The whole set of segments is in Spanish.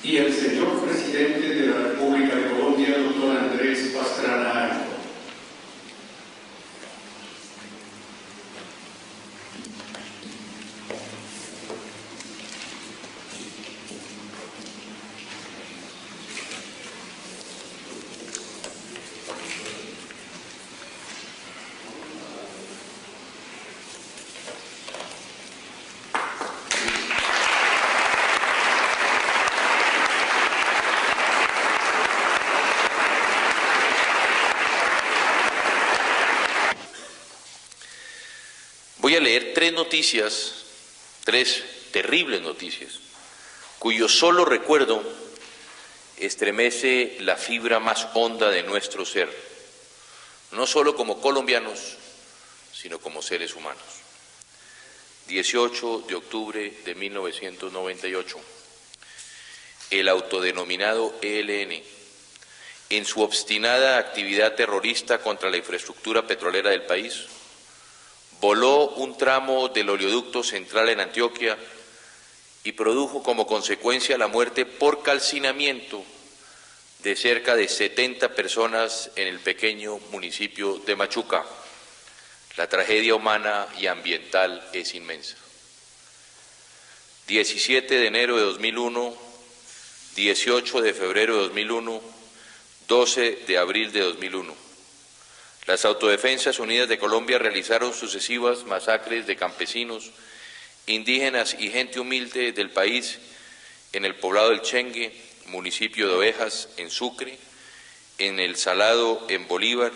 y el señor presidente de la República de Colombia, doctor Andrés Pastrana Arango. Voy a leer tres terribles noticias, cuyo solo recuerdo estremece la fibra más honda de nuestro ser, no solo como colombianos, sino como seres humanos. 18 de octubre de 1998, el autodenominado ELN, en su obstinada actividad terrorista contra la infraestructura petrolera del país, voló un tramo del oleoducto central en Antioquia y produjo como consecuencia la muerte por calcinamiento de cerca de 70 personas en el pequeño municipio de Machuca. La tragedia humana y ambiental es inmensa. 17 de enero de 2001, 18 de febrero de 2001, 12 de abril de 2001. Las Autodefensas Unidas de Colombia realizaron sucesivas masacres de campesinos, indígenas y gente humilde del país en el poblado del Chengue, municipio de Ovejas, en Sucre, en el Salado, en Bolívar,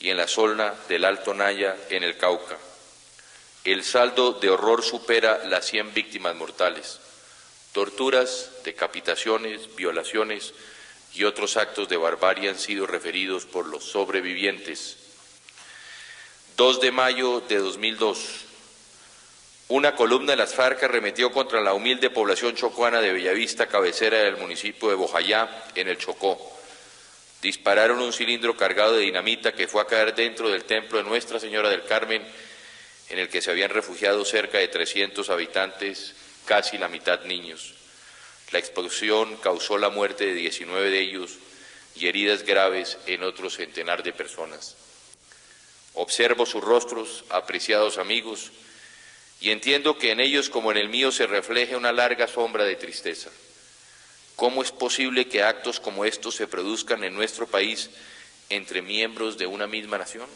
y en la zona del Alto Naya, en el Cauca. El saldo de horror supera las 100 víctimas mortales. Torturas, decapitaciones, violaciones y otros actos de barbarie han sido referidos por los sobrevivientes. 2 de mayo de 2002, una columna de las FARC arremetió contra la humilde población chocuana de Bellavista, cabecera del municipio de Bojayá, en el Chocó. Dispararon un cilindro cargado de dinamita que fue a caer dentro del templo de Nuestra Señora del Carmen, en el que se habían refugiado cerca de 300 habitantes, casi la mitad niños. La explosión causó la muerte de 19 de ellos y heridas graves en otro centenar de personas. Observo sus rostros, apreciados amigos, y entiendo que en ellos como en el mío se refleja una larga sombra de tristeza. ¿Cómo es posible que actos como estos se produzcan en nuestro país entre miembros de una misma nación?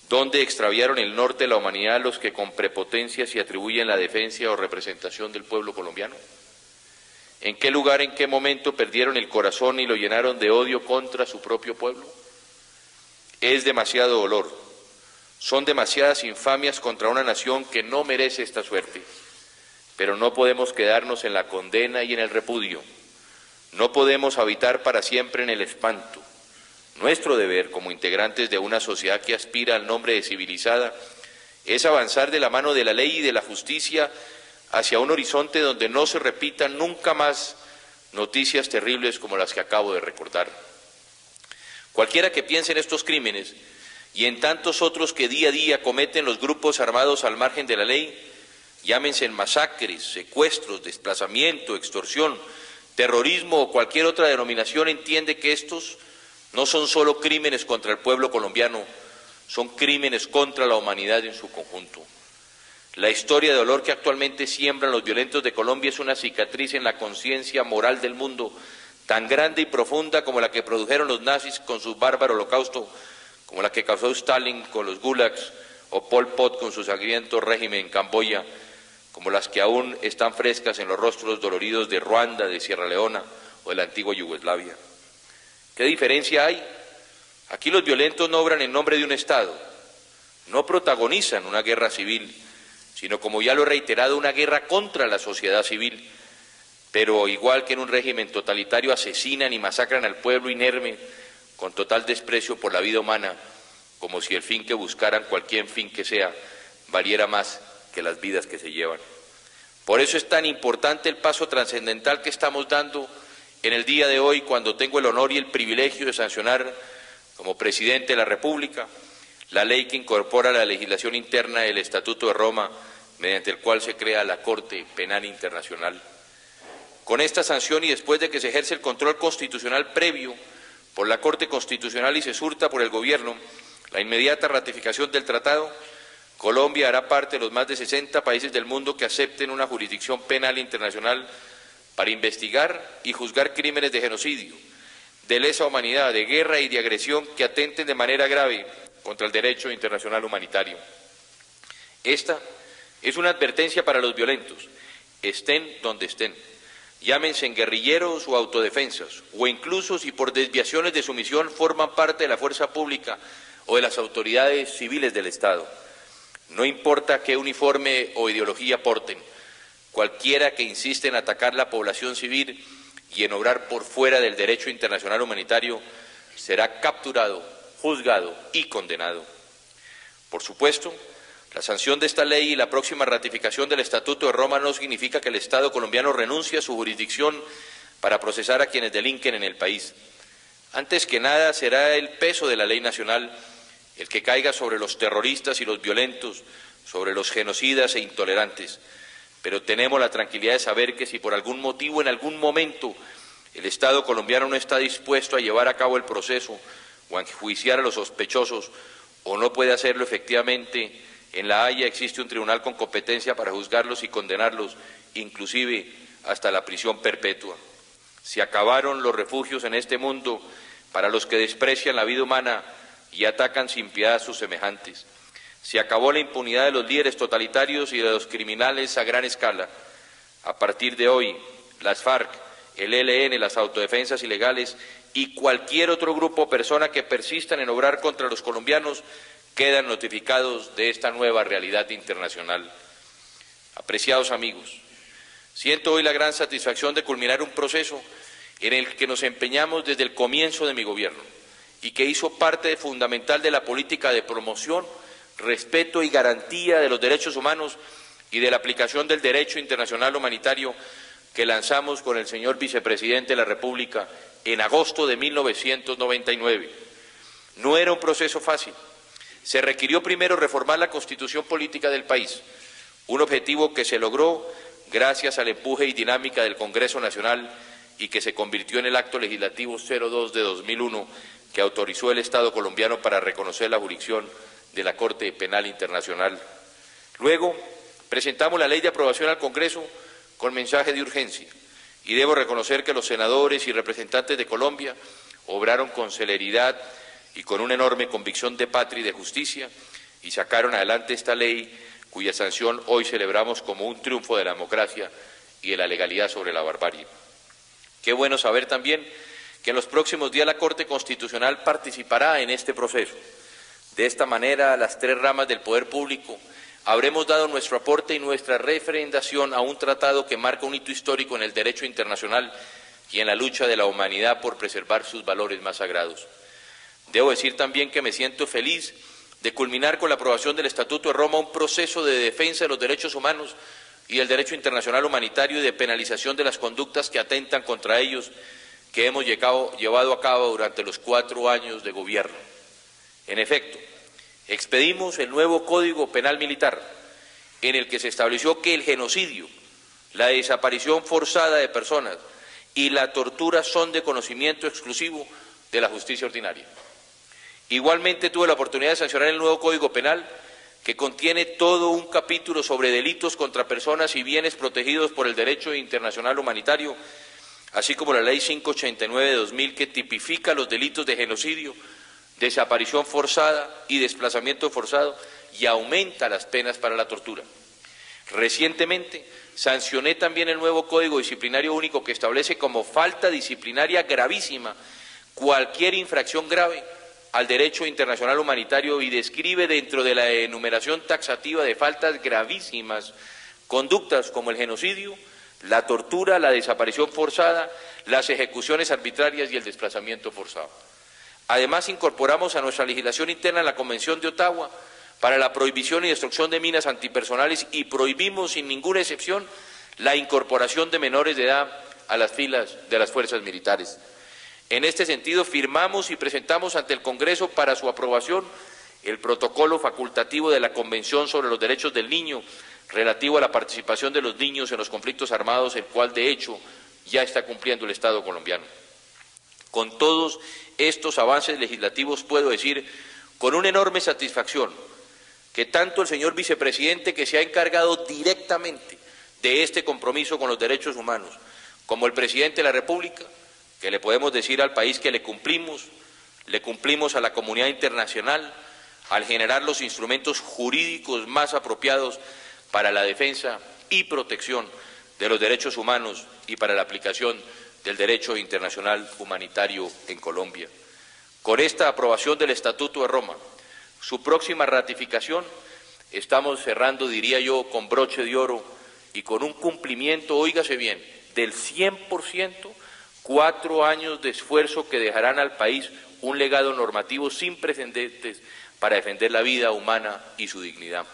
¿Dónde extraviaron el norte de la humanidad los que con prepotencia se atribuyen la defensa o representación del pueblo colombiano? ¿En qué lugar, en qué momento perdieron el corazón y lo llenaron de odio contra su propio pueblo? Es demasiado dolor, son demasiadas infamias contra una nación que no merece esta suerte, pero no podemos quedarnos en la condena y en el repudio, no podemos habitar para siempre en el espanto. Nuestro deber como integrantes de una sociedad que aspira al nombre de civilizada es avanzar de la mano de la ley y de la justicia hacia un horizonte donde no se repitan nunca más noticias terribles como las que acabo de recordar. Cualquiera que piense en estos crímenes y en tantos otros que día a día cometen los grupos armados al margen de la ley, llámense masacres, secuestros, desplazamiento, extorsión, terrorismo o cualquier otra denominación, entiende que estos no son solo crímenes contra el pueblo colombiano, son crímenes contra la humanidad en su conjunto. La historia de dolor que actualmente siembran los violentos de Colombia es una cicatriz en la conciencia moral del mundo, tan grande y profunda como la que produjeron los nazis con su bárbaro holocausto, como la que causó Stalin con los gulags o Pol Pot con su sangriento régimen en Camboya, como las que aún están frescas en los rostros doloridos de Ruanda, de Sierra Leona o de la antigua Yugoslavia. ¿Qué diferencia hay? Aquí los violentos no obran en nombre de un Estado, no protagonizan una guerra civil, sino, como ya lo he reiterado, una guerra contra la sociedad civil, pero igual que en un régimen totalitario asesinan y masacran al pueblo inerme con total desprecio por la vida humana, como si el fin que buscaran, cualquier fin que sea, valiera más que las vidas que se llevan. Por eso es tan importante el paso trascendental que estamos dando en el día de hoy, cuando tengo el honor y el privilegio de sancionar como presidente de la República la ley que incorpora a la legislación interna el Estatuto de Roma, mediante el cual se crea la Corte Penal Internacional. Con esta sanción y después de que se ejerce el control constitucional previo por la Corte Constitucional y se surta por el Gobierno la inmediata ratificación del tratado, Colombia hará parte de los más de 60 países del mundo que acepten una jurisdicción penal internacional para investigar y juzgar crímenes de genocidio, de lesa humanidad, de guerra y de agresión que atenten de manera grave contra el derecho internacional humanitario. Esta es una advertencia para los violentos, estén donde estén, llámense guerrilleros o autodefensas, o incluso si por desviaciones de su misión forman parte de la fuerza pública o de las autoridades civiles del Estado. No importa qué uniforme o ideología porten, cualquiera que insiste en atacar la población civil y en obrar por fuera del derecho internacional humanitario será capturado, juzgado y condenado. Por supuesto, la sanción de esta ley y la próxima ratificación del Estatuto de Roma no significa que el Estado colombiano renuncie a su jurisdicción para procesar a quienes delinquen en el país. Antes que nada, será el peso de la ley nacional el que caiga sobre los terroristas y los violentos, sobre los genocidas e intolerantes. Pero tenemos la tranquilidad de saber que si por algún motivo, en algún momento, el Estado colombiano no está dispuesto a llevar a cabo el proceso o a enjuiciar a los sospechosos, o no puede hacerlo efectivamente, en La Haya existe un tribunal con competencia para juzgarlos y condenarlos, inclusive hasta la prisión perpetua. Se acabaron los refugios en este mundo para los que desprecian la vida humana y atacan sin piedad a sus semejantes. Se acabó la impunidad de los líderes totalitarios y de los criminales a gran escala. A partir de hoy, las FARC, el ELN, las autodefensas ilegales y cualquier otro grupo o persona que persistan en obrar contra los colombianos quedan notificados de esta nueva realidad internacional. Apreciados amigos, siento hoy la gran satisfacción de culminar un proceso en el que nos empeñamos desde el comienzo de mi gobierno y que hizo parte fundamental de la política de promoción, respeto y garantía de los derechos humanos y de la aplicación del derecho internacional humanitario que lanzamos con el señor vicepresidente de la República en agosto de 1999. No era un proceso fácil. Se requirió primero reformar la Constitución política del país, un objetivo que se logró gracias al empuje y dinámica del Congreso Nacional y que se convirtió en el Acto Legislativo 02 de 2001 que autorizó el Estado colombiano para reconocer la jurisdicción de la Corte Penal Internacional. Luego, presentamos la ley de aprobación al Congreso con mensaje de urgencia y debo reconocer que los senadores y representantes de Colombia obraron con celeridad y con una enorme convicción de patria y de justicia y sacaron adelante esta ley cuya sanción hoy celebramos como un triunfo de la democracia y de la legalidad sobre la barbarie. Qué bueno saber también que en los próximos días la Corte Constitucional participará en este proceso. De esta manera, las tres ramas del poder público habremos dado nuestro aporte y nuestra refrendación a un tratado que marca un hito histórico en el derecho internacional y en la lucha de la humanidad por preservar sus valores más sagrados. Debo decir también que me siento feliz de culminar con la aprobación del Estatuto de Roma un proceso de defensa de los derechos humanos y del derecho internacional humanitario y de penalización de las conductas que atentan contra ellos que hemos llevado a cabo durante los 4 años de gobierno. En efecto, expedimos el nuevo Código Penal Militar, en el que se estableció que el genocidio, la desaparición forzada de personas y la tortura son de conocimiento exclusivo de la justicia ordinaria. Igualmente tuve la oportunidad de sancionar el nuevo Código Penal, que contiene todo un capítulo sobre delitos contra personas y bienes protegidos por el derecho internacional humanitario, así como la Ley 589 de 2000, que tipifica los delitos de genocidio, desaparición forzada y desplazamiento forzado y aumenta las penas para la tortura. Recientemente sancioné también el nuevo Código Disciplinario Único, que establece como falta disciplinaria gravísima cualquier infracción grave al derecho internacional humanitario y describe dentro de la enumeración taxativa de faltas gravísimas conductas como el genocidio, la tortura, la desaparición forzada, las ejecuciones arbitrarias y el desplazamiento forzado. Además, incorporamos a nuestra legislación interna la Convención de Ottawa para la prohibición y destrucción de minas antipersonales y prohibimos sin ninguna excepción la incorporación de menores de edad a las filas de las fuerzas militares. En este sentido, firmamos y presentamos ante el Congreso para su aprobación el protocolo facultativo de la Convención sobre los Derechos del Niño relativo a la participación de los niños en los conflictos armados, el cual, de hecho, ya está cumpliendo el Estado colombiano. Con todos estos avances legislativos puedo decir con una enorme satisfacción que tanto el señor vicepresidente, que se ha encargado directamente de este compromiso con los derechos humanos, como el presidente de la República, que le podemos decir al país que le cumplimos a la comunidad internacional al generar los instrumentos jurídicos más apropiados para la defensa y protección de los derechos humanos y para la aplicación del derecho internacional humanitario en Colombia. Con esta aprobación del Estatuto de Roma, su próxima ratificación, estamos cerrando, diría yo, con broche de oro y con un cumplimiento, óigase bien, del 100%, 4 años de esfuerzo que dejarán al país un legado normativo sin precedentes para defender la vida humana y su dignidad.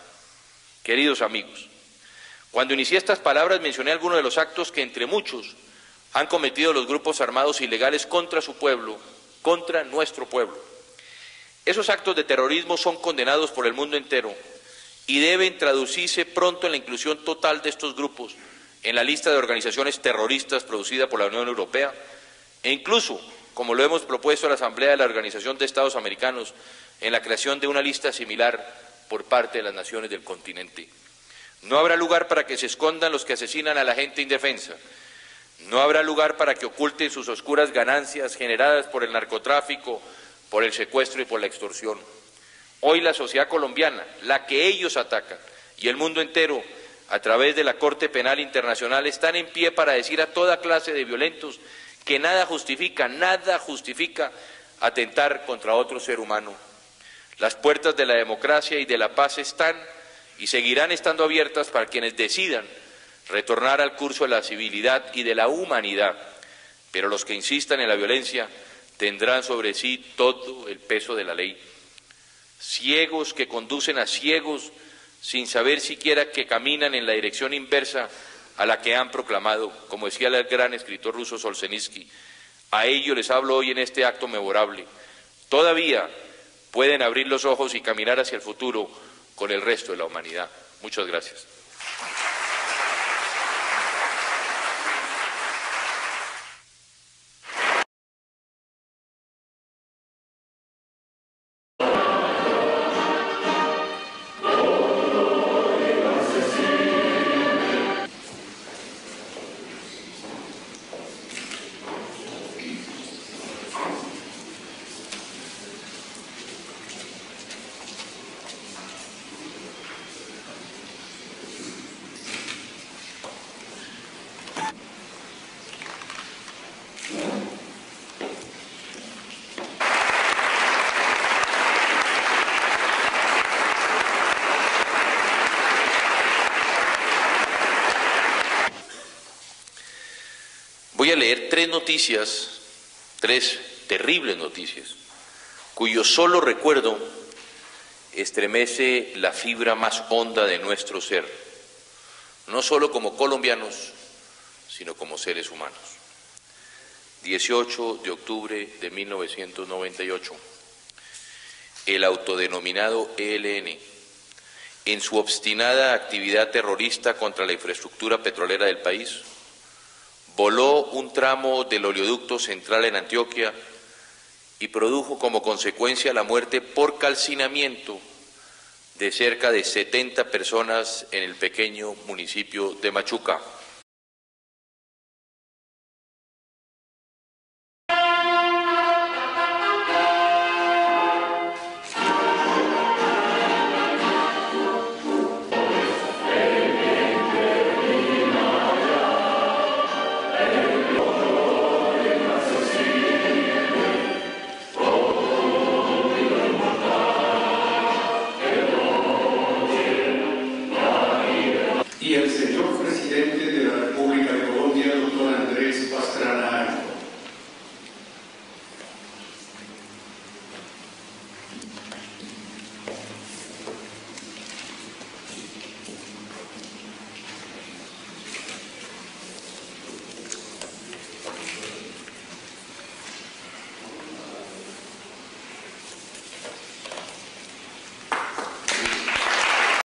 Queridos amigos, cuando inicié estas palabras mencioné algunos de los actos que entre muchos han cometido los grupos armados ilegales contra su pueblo, contra nuestro pueblo. Esos actos de terrorismo son condenados por el mundo entero y deben traducirse pronto en la inclusión total de estos grupos en la lista de organizaciones terroristas producida por la Unión Europea e incluso, como lo hemos propuesto a la Asamblea de la Organización de Estados Americanos, en la creación de una lista similar por parte de las naciones del continente. No habrá lugar para que se escondan los que asesinan a la gente indefensa. No habrá lugar para que oculten sus oscuras ganancias generadas por el narcotráfico, por el secuestro y por la extorsión. Hoy la sociedad colombiana, la que ellos atacan, y el mundo entero, a través de la Corte Penal Internacional, están en pie para decir a toda clase de violentos que nada justifica atentar contra otro ser humano. Las puertas de la democracia y de la paz están y seguirán estando abiertas para quienes decidan retornar al curso de la civilidad y de la humanidad, pero los que insistan en la violencia tendrán sobre sí todo el peso de la ley. Ciegos que conducen a ciegos sin saber siquiera que caminan en la dirección inversa a la que han proclamado, como decía el gran escritor ruso Solzhenitsyn. A ellos les hablo hoy en este acto memorable. Todavía pueden abrir los ojos y caminar hacia el futuro con el resto de la humanidad. Muchas gracias. Voy a leer 3 noticias, 3 terribles noticias, cuyo solo recuerdo estremece la fibra más honda de nuestro ser, no solo como colombianos, sino como seres humanos. 18 de octubre de 1998, el autodenominado ELN, en su obstinada actividad terrorista contra la infraestructura petrolera del país, voló un tramo del oleoducto central en Antioquia y produjo como consecuencia la muerte por calcinamiento de cerca de 70 personas en el pequeño municipio de Machuca.